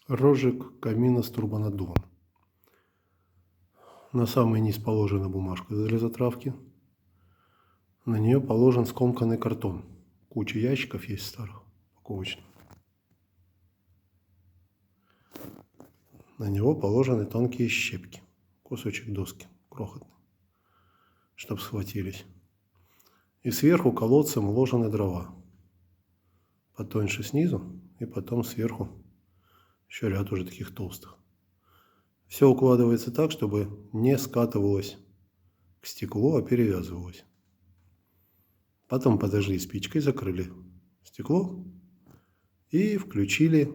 Рожек камина с турбонаддувом. На самый низ положена бумажка для затравки. На нее положен скомканный картон. Куча ящиков есть старых, упаковочных. На него положены тонкие щепки. Кусочек доски, крохотный, чтобы схватились. И сверху колодцем уложены дрова. Потоньше снизу и потом сверху еще ряд уже таких толстых. Все укладывается так, чтобы не скатывалось к стеклу, а перевязывалось. Потом подожгли спичкой, закрыли стекло и включили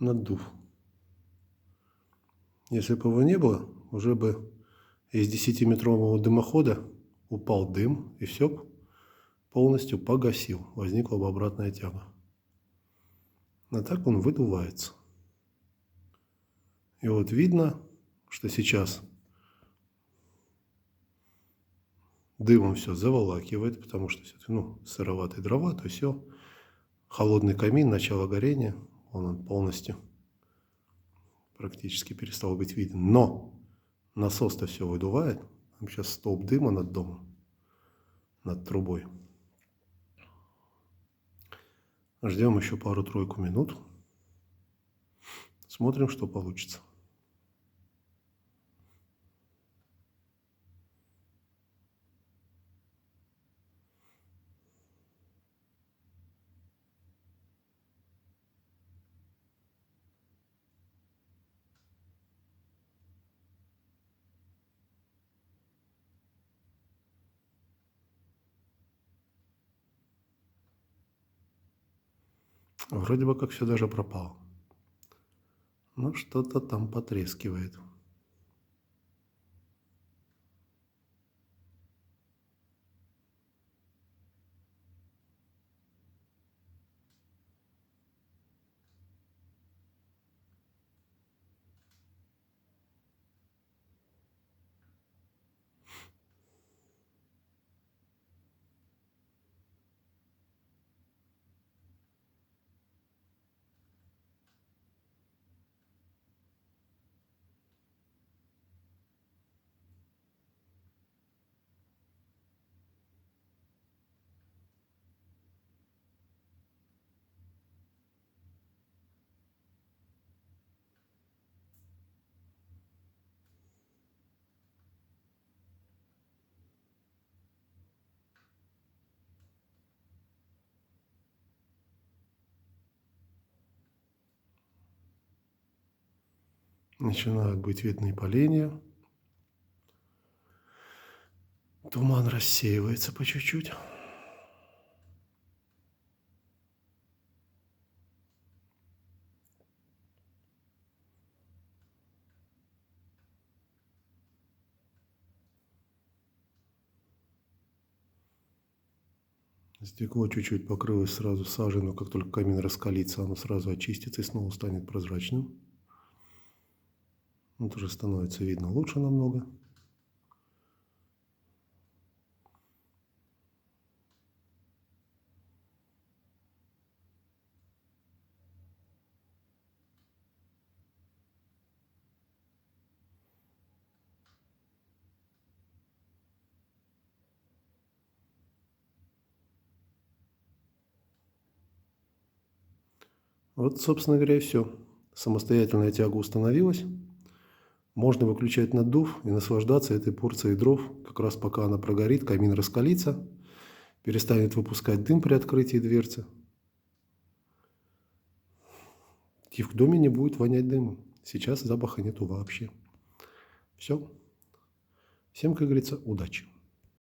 наддув. Если бы его не было, уже бы из 10-метрового дымохода упал дым и все полностью погасил. Возникла бы обратная тяга. А так он выдувается. И вот видно, что сейчас дымом все заволакивает, потому что сыроватые дрова, то все. Холодный камин, начало горения, он полностью практически перестал быть виден. Но насос-то все выдувает. Там сейчас столб дыма над домом, над трубой. Ждем еще пару-тройку минут. Смотрим, что получится. Вроде бы как все даже пропало. Но что-то там потрескивает. Начинают быть видны поленья. Туман рассеивается по чуть-чуть. Стекло чуть-чуть покрылось сразу сажей, но как только камин раскалится, оно сразу очистится и снова станет прозрачным. Вот уже становится видно лучше намного. Вот, собственно говоря, и все. Самостоятельная тяга установилась. Можно выключать наддув и наслаждаться этой порцией дров, как раз пока она прогорит, камин раскалится, перестанет выпускать дым при открытии дверцы. И в доме не будет вонять дымом. Сейчас запаха нету вообще. Все. Всем, как говорится, удачи.